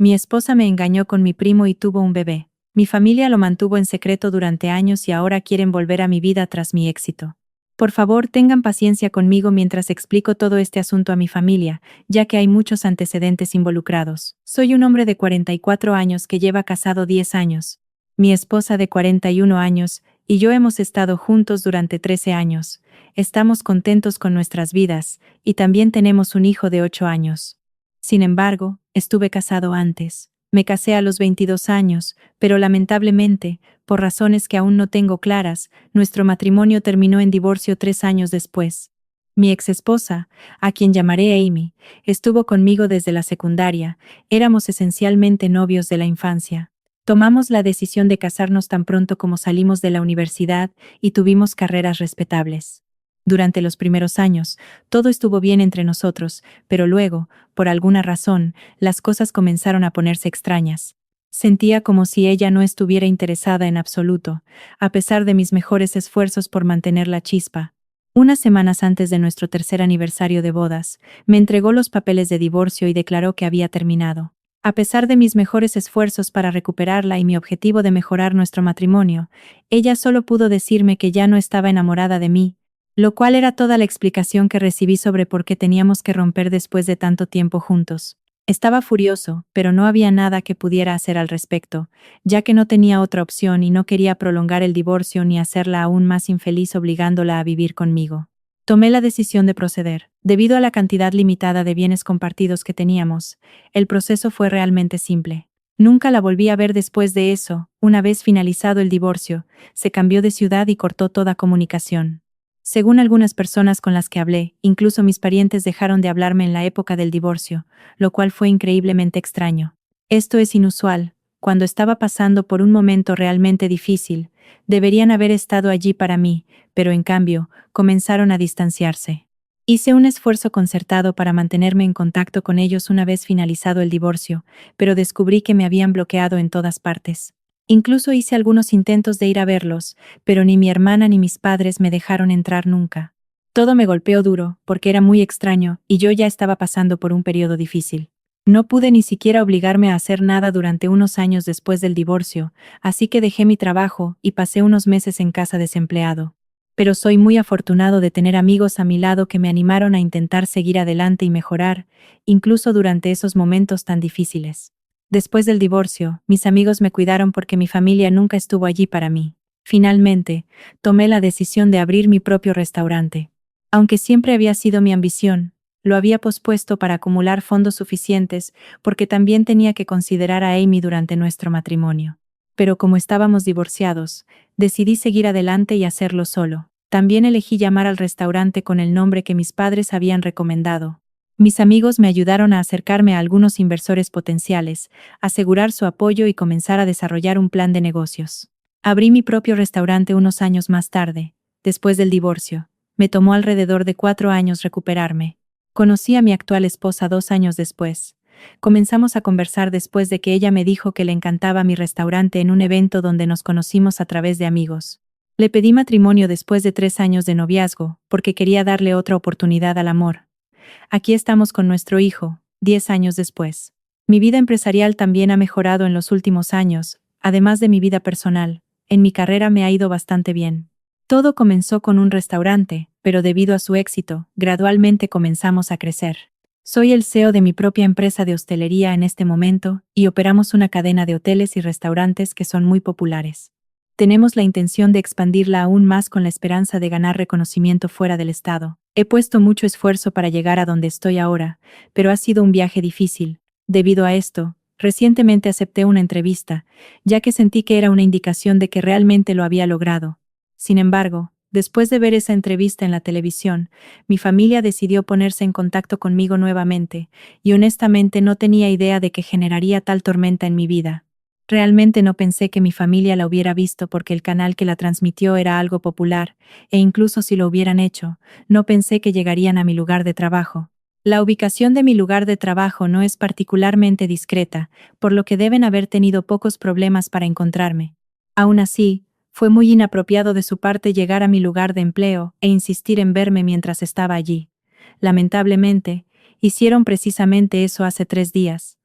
Mi esposa me engañó con mi primo y tuvo un bebé. Mi familia lo mantuvo en secreto durante años y ahora quieren volver a mi vida tras mi éxito. Por favor, tengan paciencia conmigo mientras explico todo este asunto a mi familia, ya que hay muchos antecedentes involucrados. Soy un hombre de 44 años que lleva casado 10 años. Mi esposa de 41 años y yo hemos estado juntos durante 13 años. Estamos contentos con nuestras vidas y también tenemos un hijo de 8 años. Sin embargo, estuve casado antes. Me casé a los 22 años, pero lamentablemente, por razones que aún no tengo claras, nuestro matrimonio terminó en divorcio 3 años después. Mi exesposa, a quien llamaré Amy, estuvo conmigo desde la secundaria, éramos esencialmente novios de la infancia. Tomamos la decisión de casarnos tan pronto como salimos de la universidad y tuvimos carreras respetables. Durante los primeros años, todo estuvo bien entre nosotros, pero luego, por alguna razón, las cosas comenzaron a ponerse extrañas. Sentía como si ella no estuviera interesada en absoluto, a pesar de mis mejores esfuerzos por mantener la chispa. Unas semanas antes de nuestro tercer aniversario de bodas, me entregó los papeles de divorcio y declaró que había terminado. A pesar de mis mejores esfuerzos para recuperarla y mi objetivo de mejorar nuestro matrimonio, ella solo pudo decirme que ya no estaba enamorada de mí, lo cual era toda la explicación que recibí sobre por qué teníamos que romper después de tanto tiempo juntos. Estaba furioso, pero no había nada que pudiera hacer al respecto, ya que no tenía otra opción y no quería prolongar el divorcio ni hacerla aún más infeliz obligándola a vivir conmigo. Tomé la decisión de proceder. Debido a la cantidad limitada de bienes compartidos que teníamos, el proceso fue realmente simple. Nunca la volví a ver después de eso. Una vez finalizado el divorcio, se cambió de ciudad y cortó toda comunicación. Según algunas personas con las que hablé, incluso mis parientes dejaron de hablarme en la época del divorcio, lo cual fue increíblemente extraño. Esto es inusual. Cuando estaba pasando por un momento realmente difícil, deberían haber estado allí para mí, pero en cambio, comenzaron a distanciarse. Hice un esfuerzo concertado para mantenerme en contacto con ellos una vez finalizado el divorcio, pero descubrí que me habían bloqueado en todas partes. Incluso hice algunos intentos de ir a verlos, pero ni mi hermana ni mis padres me dejaron entrar nunca. Todo me golpeó duro, porque era muy extraño, y yo ya estaba pasando por un periodo difícil. No pude ni siquiera obligarme a hacer nada durante unos años después del divorcio, así que dejé mi trabajo y pasé unos meses en casa desempleado. Pero soy muy afortunado de tener amigos a mi lado que me animaron a intentar seguir adelante y mejorar, incluso durante esos momentos tan difíciles. Después del divorcio, mis amigos me cuidaron porque mi familia nunca estuvo allí para mí. Finalmente, tomé la decisión de abrir mi propio restaurante. Aunque siempre había sido mi ambición, lo había pospuesto para acumular fondos suficientes porque también tenía que considerar a Amy durante nuestro matrimonio. Pero como estábamos divorciados, decidí seguir adelante y hacerlo solo. También elegí llamar al restaurante con el nombre que mis padres habían recomendado. Mis amigos me ayudaron a acercarme a algunos inversores potenciales, asegurar su apoyo y comenzar a desarrollar un plan de negocios. Abrí mi propio restaurante unos años más tarde, después del divorcio. Me tomó alrededor de 4 años recuperarme. Conocí a mi actual esposa 2 años después. Comenzamos a conversar después de que ella me dijo que le encantaba mi restaurante en un evento donde nos conocimos a través de amigos. Le pedí matrimonio después de 3 años de noviazgo, porque quería darle otra oportunidad al amor. Aquí estamos con nuestro hijo, 10 años después. Mi vida empresarial también ha mejorado en los últimos años, además de mi vida personal. En mi carrera me ha ido bastante bien. Todo comenzó con un restaurante, pero debido a su éxito, gradualmente comenzamos a crecer. Soy el CEO de mi propia empresa de hostelería en este momento y operamos una cadena de hoteles y restaurantes que son muy populares. Tenemos la intención de expandirla aún más con la esperanza de ganar reconocimiento fuera del estado. He puesto mucho esfuerzo para llegar a donde estoy ahora, pero ha sido un viaje difícil. Debido a esto, recientemente acepté una entrevista, ya que sentí que era una indicación de que realmente lo había logrado. Sin embargo, después de ver esa entrevista en la televisión, mi familia decidió ponerse en contacto conmigo nuevamente, y honestamente no tenía idea de que generaría tal tormenta en mi vida. Realmente no pensé que mi familia la hubiera visto porque el canal que la transmitió era algo popular, e incluso si lo hubieran hecho, no pensé que llegarían a mi lugar de trabajo. La ubicación de mi lugar de trabajo no es particularmente discreta, por lo que deben haber tenido pocos problemas para encontrarme. Aún así, fue muy inapropiado de su parte llegar a mi lugar de empleo e insistir en verme mientras estaba allí. Lamentablemente, hicieron precisamente eso hace 3 días.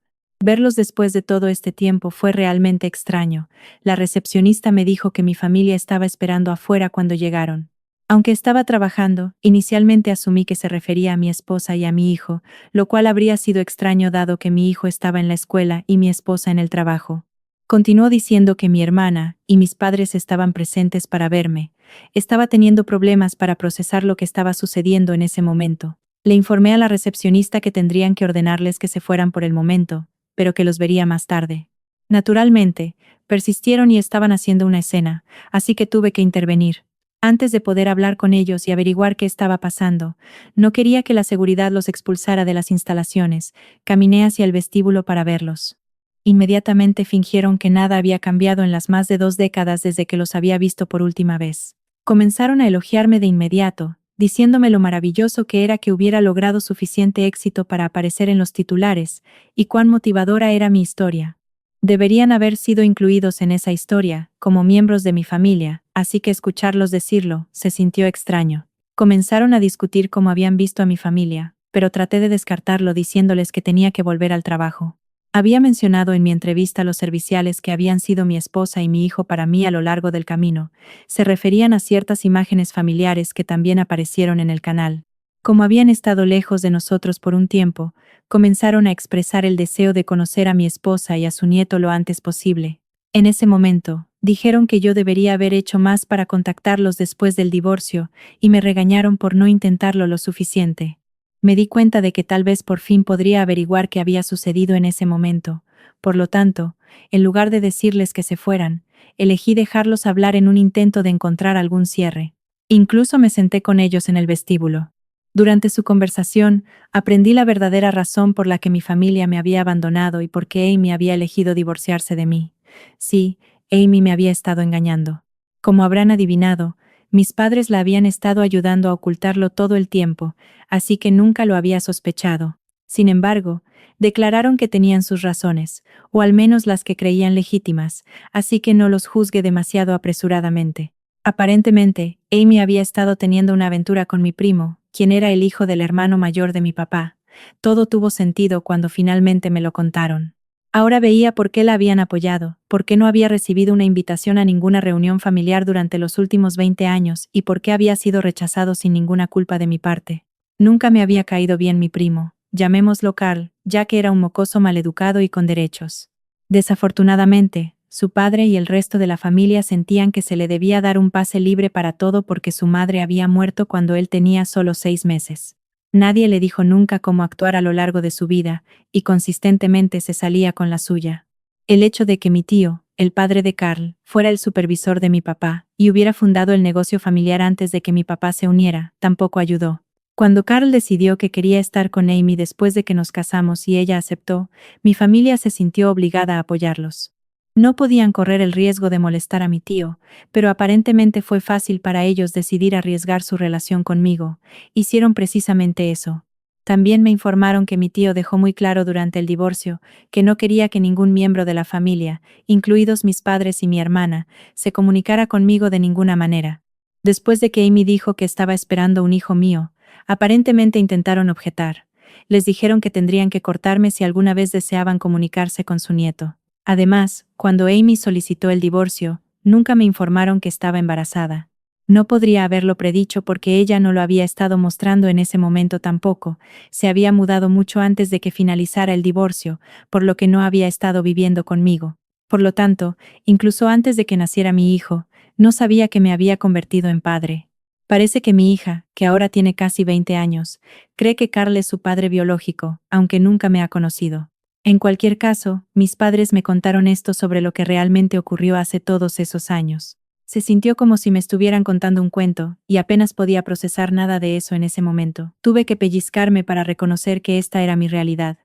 Verlos después de todo este tiempo fue realmente extraño. La recepcionista me dijo que mi familia estaba esperando afuera cuando llegaron. Aunque estaba trabajando, inicialmente asumí que se refería a mi esposa y a mi hijo, lo cual habría sido extraño dado que mi hijo estaba en la escuela y mi esposa en el trabajo. Continuó diciendo que mi hermana y mis padres estaban presentes para verme. Estaba teniendo problemas para procesar lo que estaba sucediendo en ese momento. Le informé a la recepcionista que tendrían que ordenarles que se fueran por el momento, pero que los vería más tarde. Naturalmente, persistieron y estaban haciendo una escena, así que tuve que intervenir. Antes de poder hablar con ellos y averiguar qué estaba pasando, no quería que la seguridad los expulsara de las instalaciones. Caminé hacia el vestíbulo para verlos. Inmediatamente fingieron que nada había cambiado en las más de 2 décadas desde que los había visto por última vez. Comenzaron a elogiarme de inmediato, diciéndome lo maravilloso que era que hubiera logrado suficiente éxito para aparecer en los titulares, y cuán motivadora era mi historia. Deberían haber sido incluidos en esa historia, como miembros de mi familia, así que escucharlos decirlo, se sintió extraño. Comenzaron a discutir cómo habían visto a mi familia, pero traté de descartarlo diciéndoles que tenía que volver al trabajo. Había mencionado en mi entrevista los serviciales que habían sido mi esposa y mi hijo para mí a lo largo del camino. Se referían a ciertas imágenes familiares que también aparecieron en el canal. Como habían estado lejos de nosotros por un tiempo, comenzaron a expresar el deseo de conocer a mi esposa y a su nieto lo antes posible. En ese momento, dijeron que yo debería haber hecho más para contactarlos después del divorcio, y me regañaron por no intentarlo lo suficiente. Me di cuenta de que tal vez por fin podría averiguar qué había sucedido en ese momento. Por lo tanto, en lugar de decirles que se fueran, elegí dejarlos hablar en un intento de encontrar algún cierre. Incluso me senté con ellos en el vestíbulo. Durante su conversación, aprendí la verdadera razón por la que mi familia me había abandonado y por qué Amy había elegido divorciarse de mí. Sí, Amy me había estado engañando. Como habrán adivinado, mis padres la habían estado ayudando a ocultarlo todo el tiempo, así que nunca lo había sospechado. Sin embargo, declararon que tenían sus razones, o al menos las que creían legítimas, así que no los juzgué demasiado apresuradamente. Aparentemente, Amy había estado teniendo una aventura con mi primo, quien era el hijo del hermano mayor de mi papá. Todo tuvo sentido cuando finalmente me lo contaron. Ahora veía por qué la habían apoyado, por qué no había recibido una invitación a ninguna reunión familiar durante los últimos 20 años y por qué había sido rechazado sin ninguna culpa de mi parte. Nunca me había caído bien mi primo, llamémoslo Carl, ya que era un mocoso maleducado y con derechos. Desafortunadamente, su padre y el resto de la familia sentían que se le debía dar un pase libre para todo porque su madre había muerto cuando él tenía solo 6 meses. Nadie le dijo nunca cómo actuar a lo largo de su vida, y consistentemente se salía con la suya. El hecho de que mi tío, el padre de Carl, fuera el supervisor de mi papá, y hubiera fundado el negocio familiar antes de que mi papá se uniera, tampoco ayudó. Cuando Carl decidió que quería estar con Amy después de que nos casamos y ella aceptó, mi familia se sintió obligada a apoyarlos. No podían correr el riesgo de molestar a mi tío, pero aparentemente fue fácil para ellos decidir arriesgar su relación conmigo. Hicieron precisamente eso. También me informaron que mi tío dejó muy claro durante el divorcio que no quería que ningún miembro de la familia, incluidos mis padres y mi hermana, se comunicara conmigo de ninguna manera. Después de que Amy dijo que estaba esperando un hijo mío, aparentemente intentaron objetar. Les dijeron que tendrían que cortarme si alguna vez deseaban comunicarse con su nieto. Además, cuando Amy solicitó el divorcio, nunca me informaron que estaba embarazada. No podría haberlo predicho porque ella no lo había estado mostrando en ese momento tampoco. Se había mudado mucho antes de que finalizara el divorcio, por lo que no había estado viviendo conmigo. Por lo tanto, incluso antes de que naciera mi hijo, no sabía que me había convertido en padre. Parece que mi hija, que ahora tiene casi 20 años, cree que Carl es su padre biológico, aunque nunca me ha conocido. En cualquier caso, mis padres me contaron esto sobre lo que realmente ocurrió hace todos esos años. Se sintió como si me estuvieran contando un cuento, y apenas podía procesar nada de eso en ese momento. Tuve que pellizcarme para reconocer que esta era mi realidad.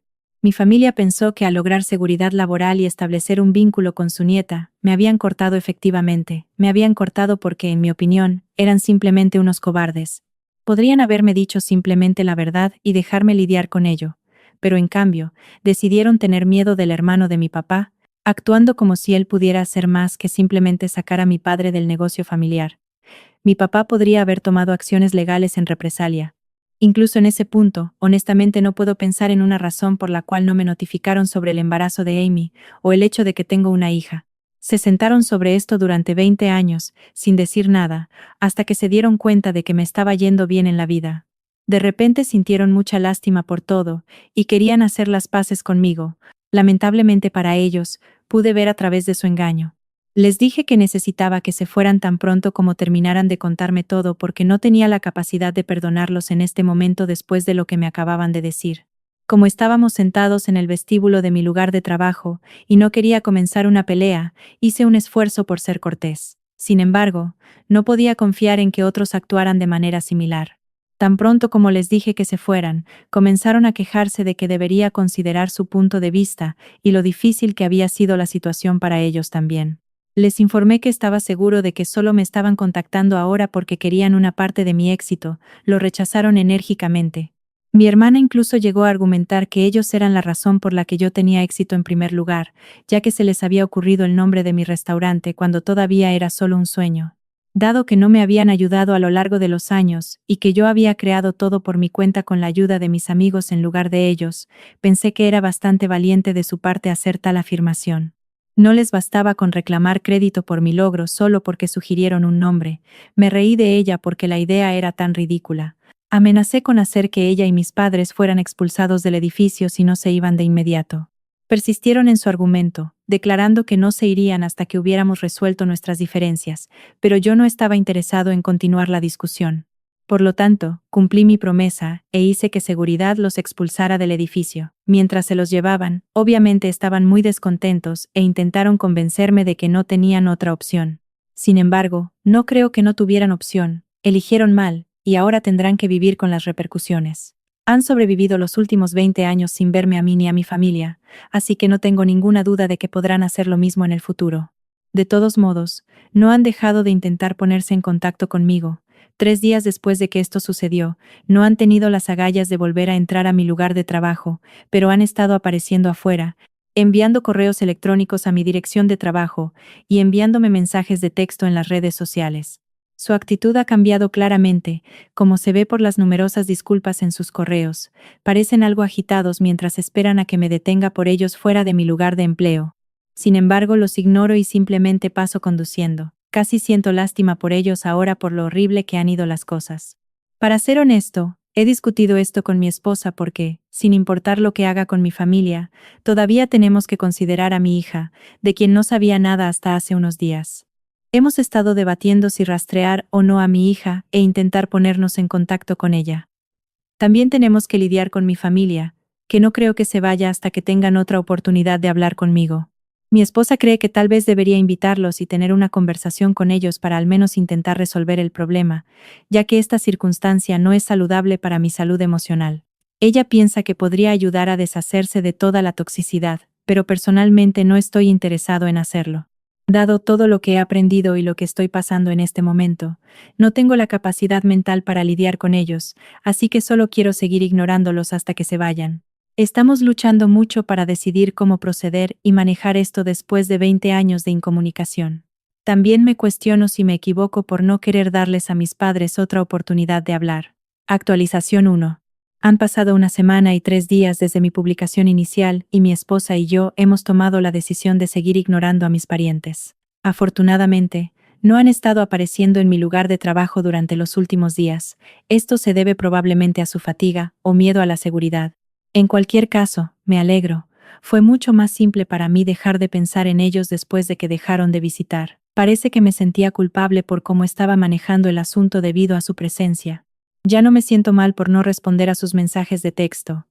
Mi familia pensó que al lograr seguridad laboral y establecer un vínculo con su nieta, me habían cortado efectivamente. Me habían cortado porque, en mi opinión, eran simplemente unos cobardes. Podrían haberme dicho simplemente la verdad y dejarme lidiar con ello. Pero en cambio, decidieron tener miedo del hermano de mi papá, actuando como si él pudiera hacer más que simplemente sacar a mi padre del negocio familiar. Mi papá podría haber tomado acciones legales en represalia. Incluso en ese punto, honestamente no puedo pensar en una razón por la cual no me notificaron sobre el embarazo de Amy, o el hecho de que tengo una hija. Se sentaron sobre esto durante 20 años, sin decir nada, hasta que se dieron cuenta de que me estaba yendo bien en la vida. De repente sintieron mucha lástima por todo, y querían hacer las paces conmigo. Lamentablemente para ellos, pude ver a través de su engaño. Les dije que necesitaba que se fueran tan pronto como terminaran de contarme todo porque no tenía la capacidad de perdonarlos en este momento después de lo que me acababan de decir. Como estábamos sentados en el vestíbulo de mi lugar de trabajo, y no quería comenzar una pelea, hice un esfuerzo por ser cortés. Sin embargo, no podía confiar en que otros actuaran de manera similar. Tan pronto como les dije que se fueran, comenzaron a quejarse de que debería considerar su punto de vista y lo difícil que había sido la situación para ellos también. Les informé que estaba seguro de que solo me estaban contactando ahora porque querían una parte de mi éxito, lo rechazaron enérgicamente. Mi hermana incluso llegó a argumentar que ellos eran la razón por la que yo tenía éxito en primer lugar, ya que se les había ocurrido el nombre de mi restaurante cuando todavía era solo un sueño. Dado que no me habían ayudado a lo largo de los años, y que yo había creado todo por mi cuenta con la ayuda de mis amigos en lugar de ellos, pensé que era bastante valiente de su parte hacer tal afirmación. No les bastaba con reclamar crédito por mi logro solo porque sugirieron un nombre. Me reí de ella porque la idea era tan ridícula. Amenacé con hacer que ella y mis padres fueran expulsados del edificio si no se iban de inmediato. Persistieron en su argumento, declarando que no se irían hasta que hubiéramos resuelto nuestras diferencias, pero yo no estaba interesado en continuar la discusión. Por lo tanto, cumplí mi promesa e hice que seguridad los expulsara del edificio. Mientras se los llevaban, obviamente estaban muy descontentos e intentaron convencerme de que no tenían otra opción. Sin embargo, no creo que no tuvieran opción, eligieron mal, y ahora tendrán que vivir con las repercusiones. Han sobrevivido los últimos 20 años sin verme a mí ni a mi familia, así que no tengo ninguna duda de que podrán hacer lo mismo en el futuro. De todos modos, no han dejado de intentar ponerse en contacto conmigo. 3 días después de que esto sucedió, no han tenido las agallas de volver a entrar a mi lugar de trabajo, pero han estado apareciendo afuera, enviando correos electrónicos a mi dirección de trabajo y enviándome mensajes de texto en las redes sociales. Su actitud ha cambiado claramente, como se ve por las numerosas disculpas en sus correos. Parecen algo agitados mientras esperan a que me detenga por ellos fuera de mi lugar de empleo. Sin embargo, los ignoro y simplemente paso conduciendo. Casi siento lástima por ellos ahora por lo horrible que han ido las cosas. Para ser honesto, he discutido esto con mi esposa porque, sin importar lo que haga con mi familia, todavía tenemos que considerar a mi hija, de quien no sabía nada hasta hace unos días. Hemos estado debatiendo si rastrear o no a mi hija e intentar ponernos en contacto con ella. También tenemos que lidiar con mi familia, que no creo que se vaya hasta que tengan otra oportunidad de hablar conmigo. Mi esposa cree que tal vez debería invitarlos y tener una conversación con ellos para al menos intentar resolver el problema, ya que esta circunstancia no es saludable para mi salud emocional. Ella piensa que podría ayudar a deshacerse de toda la toxicidad, pero personalmente no estoy interesado en hacerlo. Dado todo lo que he aprendido y lo que estoy pasando en este momento, no tengo la capacidad mental para lidiar con ellos, así que solo quiero seguir ignorándolos hasta que se vayan. Estamos luchando mucho para decidir cómo proceder y manejar esto después de 20 años de incomunicación. También me cuestiono si me equivoco por no querer darles a mis padres otra oportunidad de hablar. Actualización 1. Han pasado 1 semana y 3 días desde mi publicación inicial y mi esposa y yo hemos tomado la decisión de seguir ignorando a mis parientes. Afortunadamente, no han estado apareciendo en mi lugar de trabajo durante los últimos días. Esto se debe probablemente a su fatiga o miedo a la seguridad. En cualquier caso, me alegro. Fue mucho más simple para mí dejar de pensar en ellos después de que dejaron de visitar. Parece que me sentía culpable por cómo estaba manejando el asunto debido a su presencia. Ya no me siento mal por no responder a sus mensajes de texto.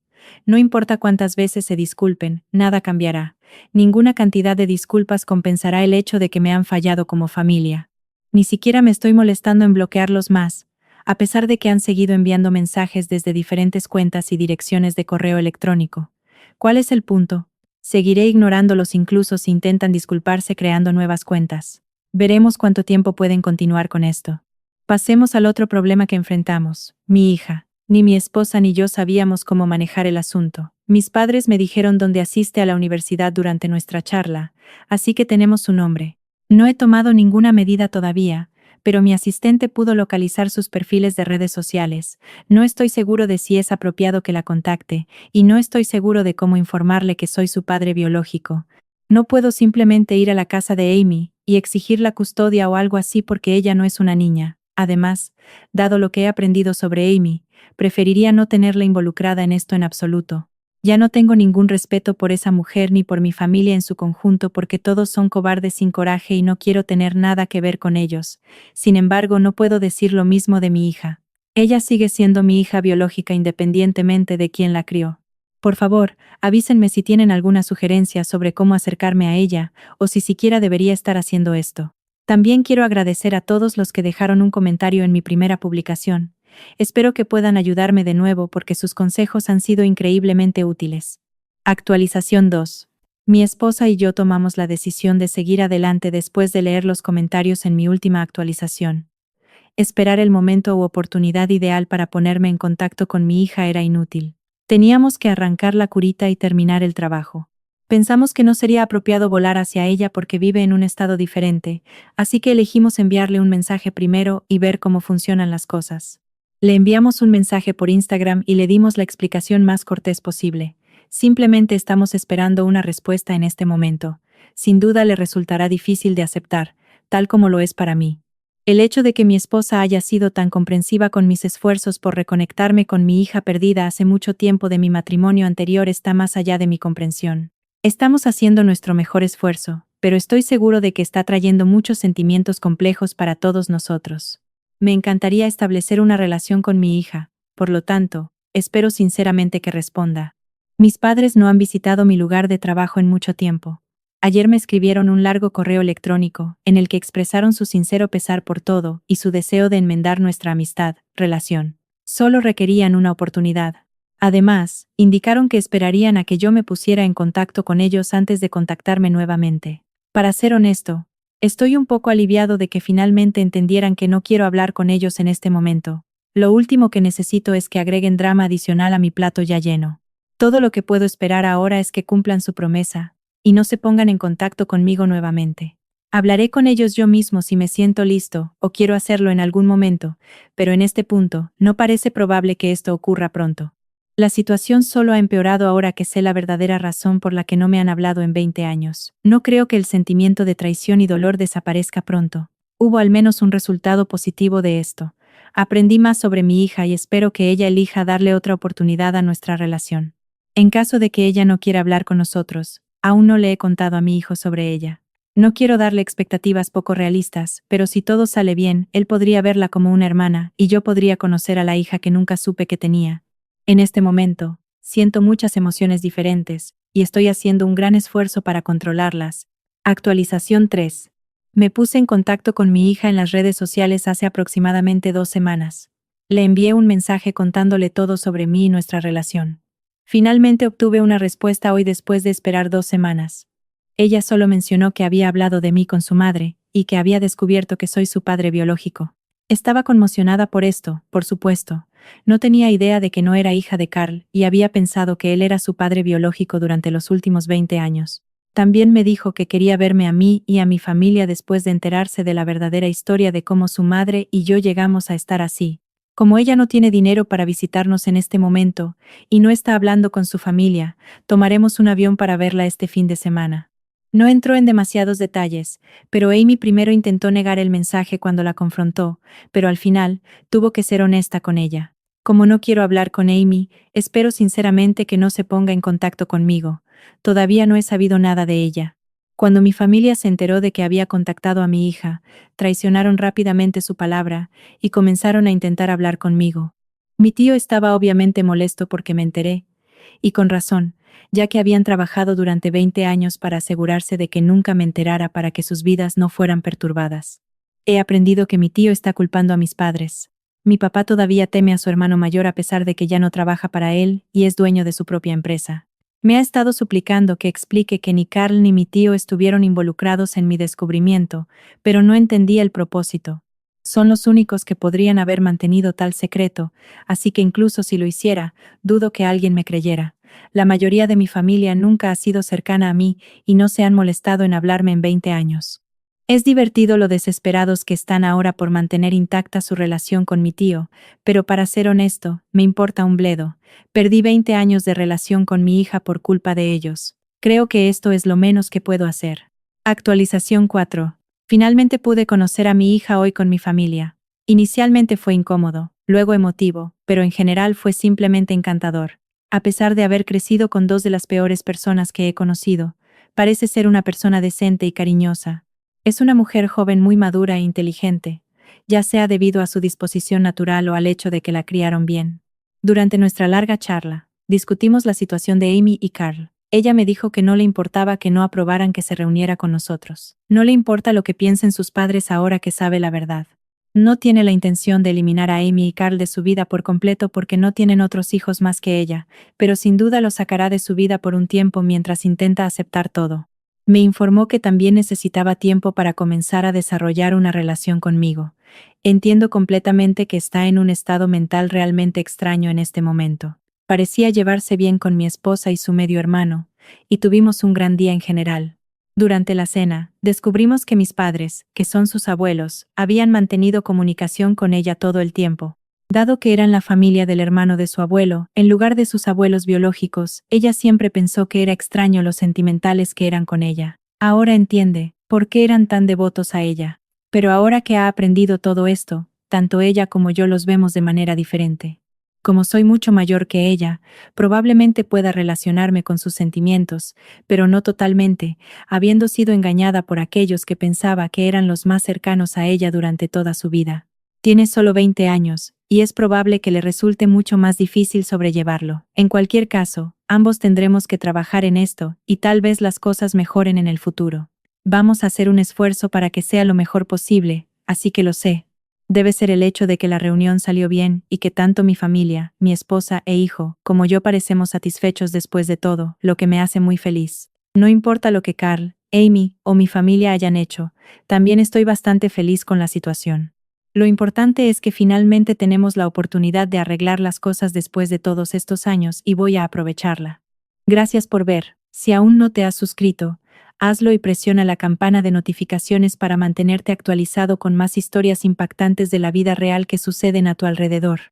No importa cuántas veces se disculpen, nada cambiará. Ninguna cantidad de disculpas compensará el hecho de que me han fallado como familia. Ni siquiera me estoy molestando en bloquearlos más, a pesar de que han seguido enviando mensajes desde diferentes cuentas y direcciones de correo electrónico. ¿Cuál es el punto? Seguiré ignorándolos incluso si intentan disculparse creando nuevas cuentas. Veremos cuánto tiempo pueden continuar con esto. Pasemos al otro problema que enfrentamos, mi hija. Ni mi esposa ni yo sabíamos cómo manejar el asunto. Mis padres me dijeron dónde asiste a la universidad durante nuestra charla, así que tenemos su nombre. No he tomado ninguna medida todavía, pero mi asistente pudo localizar sus perfiles de redes sociales. No estoy seguro de si es apropiado que la contacte, y no estoy seguro de cómo informarle que soy su padre biológico. No puedo simplemente ir a la casa de Amy y exigir la custodia o algo así porque ella no es una niña. Además, dado lo que he aprendido sobre Amy, preferiría no tenerla involucrada en esto en absoluto. Ya no tengo ningún respeto por esa mujer ni por mi familia en su conjunto porque todos son cobardes sin coraje y no quiero tener nada que ver con ellos. Sin embargo, no puedo decir lo mismo de mi hija. Ella sigue siendo mi hija biológica independientemente de quién la crió. Por favor, avísenme si tienen alguna sugerencia sobre cómo acercarme a ella, o si siquiera debería estar haciendo esto. También quiero agradecer a todos los que dejaron un comentario en mi primera publicación. Espero que puedan ayudarme de nuevo porque sus consejos han sido increíblemente útiles. Actualización 2. Mi esposa y yo tomamos la decisión de seguir adelante después de leer los comentarios en mi última actualización. Esperar el momento u oportunidad ideal para ponerme en contacto con mi hija era inútil. Teníamos que arrancar la curita y terminar el trabajo. Pensamos que no sería apropiado volar hacia ella porque vive en un estado diferente, así que elegimos enviarle un mensaje primero y ver cómo funcionan las cosas. Le enviamos un mensaje por Instagram y le dimos la explicación más cortés posible. Simplemente estamos esperando una respuesta en este momento. Sin duda le resultará difícil de aceptar, tal como lo es para mí. El hecho de que mi esposa haya sido tan comprensiva con mis esfuerzos por reconectarme con mi hija perdida hace mucho tiempo de mi matrimonio anterior está más allá de mi comprensión. Estamos haciendo nuestro mejor esfuerzo, pero estoy seguro de que está trayendo muchos sentimientos complejos para todos nosotros. Me encantaría establecer una relación con mi hija, por lo tanto, espero sinceramente que responda. Mis padres no han visitado mi lugar de trabajo en mucho tiempo. Ayer me escribieron un largo correo electrónico, en el que expresaron su sincero pesar por todo y su deseo de enmendar nuestra relación. Solo requerían una oportunidad. Además, indicaron que esperarían a que yo me pusiera en contacto con ellos antes de contactarme nuevamente. Para ser honesto, estoy un poco aliviado de que finalmente entendieran que no quiero hablar con ellos en este momento. Lo último que necesito es que agreguen drama adicional a mi plato ya lleno. Todo lo que puedo esperar ahora es que cumplan su promesa y no se pongan en contacto conmigo nuevamente. Hablaré con ellos yo mismo si me siento listo o quiero hacerlo en algún momento, pero en este punto, no parece probable que esto ocurra pronto. La situación solo ha empeorado ahora que sé la verdadera razón por la que no me han hablado en 20 años. No creo que el sentimiento de traición y dolor desaparezca pronto. Hubo al menos un resultado positivo de esto. Aprendí más sobre mi hija y espero que ella elija darle otra oportunidad a nuestra relación. En caso de que ella no quiera hablar con nosotros, aún no le he contado a mi hijo sobre ella. No quiero darle expectativas poco realistas, pero si todo sale bien, él podría verla como una hermana y yo podría conocer a la hija que nunca supe que tenía. En este momento, siento muchas emociones diferentes y estoy haciendo un gran esfuerzo para controlarlas. Actualización 3. Me puse en contacto con mi hija en las redes sociales hace aproximadamente 2 semanas. Le envié un mensaje contándole todo sobre mí y nuestra relación. Finalmente obtuve una respuesta hoy después de esperar 2 semanas. Ella solo mencionó que había hablado de mí con su madre, y que había descubierto que soy su padre biológico. Estaba conmocionada por esto, por supuesto. No tenía idea de que no era hija de Carl, y había pensado que él era su padre biológico durante los últimos 20 años. También me dijo que quería verme a mí y a mi familia después de enterarse de la verdadera historia de cómo su madre y yo llegamos a estar así. Como ella no tiene dinero para visitarnos en este momento, y no está hablando con su familia, tomaremos un avión para verla este fin de semana. No entró en demasiados detalles, pero Amy primero intentó negar el mensaje cuando la confrontó, pero al final, tuvo que ser honesta con ella. Como no quiero hablar con Amy, espero sinceramente que no se ponga en contacto conmigo. Todavía no he sabido nada de ella. Cuando mi familia se enteró de que había contactado a mi hija, traicionaron rápidamente su palabra y comenzaron a intentar hablar conmigo. Mi tío estaba obviamente molesto porque me enteré, y con razón, ya que habían trabajado durante 20 años para asegurarse de que nunca me enterara para que sus vidas no fueran perturbadas. He aprendido que mi tío está culpando a mis padres. Mi papá todavía teme a su hermano mayor a pesar de que ya no trabaja para él y es dueño de su propia empresa. Me ha estado suplicando que explique que ni Carl ni mi tío estuvieron involucrados en mi descubrimiento, pero no entendía el propósito. Son los únicos que podrían haber mantenido tal secreto, así que incluso si lo hiciera, dudo que alguien me creyera. La mayoría de mi familia nunca ha sido cercana a mí y no se han molestado en hablarme en 20 años. Es divertido lo desesperados que están ahora por mantener intacta su relación con mi tío, pero para ser honesto, me importa un bledo. Perdí 20 años de relación con mi hija por culpa de ellos. Creo que esto es lo menos que puedo hacer. Actualización 4. Finalmente pude conocer a mi hija hoy con mi familia. Inicialmente fue incómodo, luego emotivo, pero en general fue simplemente encantador. A pesar de haber crecido con dos de las peores personas que he conocido, parece ser una persona decente y cariñosa. Es una mujer joven muy madura e inteligente, ya sea debido a su disposición natural o al hecho de que la criaron bien. Durante nuestra larga charla, discutimos la situación de Amy y Carl. Ella me dijo que no le importaba que no aprobaran que se reuniera con nosotros. No le importa lo que piensen sus padres ahora que sabe la verdad. No tiene la intención de eliminar a Amy y Carl de su vida por completo porque no tienen otros hijos más que ella, pero sin duda los sacará de su vida por un tiempo mientras intenta aceptar todo. Me informó que también necesitaba tiempo para comenzar a desarrollar una relación conmigo. Entiendo completamente que está en un estado mental realmente extraño en este momento. Parecía llevarse bien con mi esposa y su medio hermano, y tuvimos un gran día en general. Durante la cena, descubrimos que mis padres, que son sus abuelos, habían mantenido comunicación con ella todo el tiempo. Dado que eran la familia del hermano de su abuelo, en lugar de sus abuelos biológicos, ella siempre pensó que era extraño lo sentimentales que eran con ella. Ahora entiende por qué eran tan devotos a ella. Pero ahora que ha aprendido todo esto, tanto ella como yo los vemos de manera diferente. Como soy mucho mayor que ella, probablemente pueda relacionarme con sus sentimientos, pero no totalmente, habiendo sido engañada por aquellos que pensaba que eran los más cercanos a ella durante toda su vida. Tiene solo 20 años, y es probable que le resulte mucho más difícil sobrellevarlo. En cualquier caso, ambos tendremos que trabajar en esto, y tal vez las cosas mejoren en el futuro. Vamos a hacer un esfuerzo para que sea lo mejor posible, así que lo sé. Debe ser el hecho de que la reunión salió bien y que tanto mi familia, mi esposa e hijo, como yo parecemos satisfechos después de todo, lo que me hace muy feliz. No importa lo que Carl, Amy o mi familia hayan hecho, también estoy bastante feliz con la situación. Lo importante es que finalmente tenemos la oportunidad de arreglar las cosas después de todos estos años y voy a aprovecharla. Gracias por ver. Si aún no te has suscrito, hazlo y presiona la campana de notificaciones para mantenerte actualizado con más historias impactantes de la vida real que suceden a tu alrededor.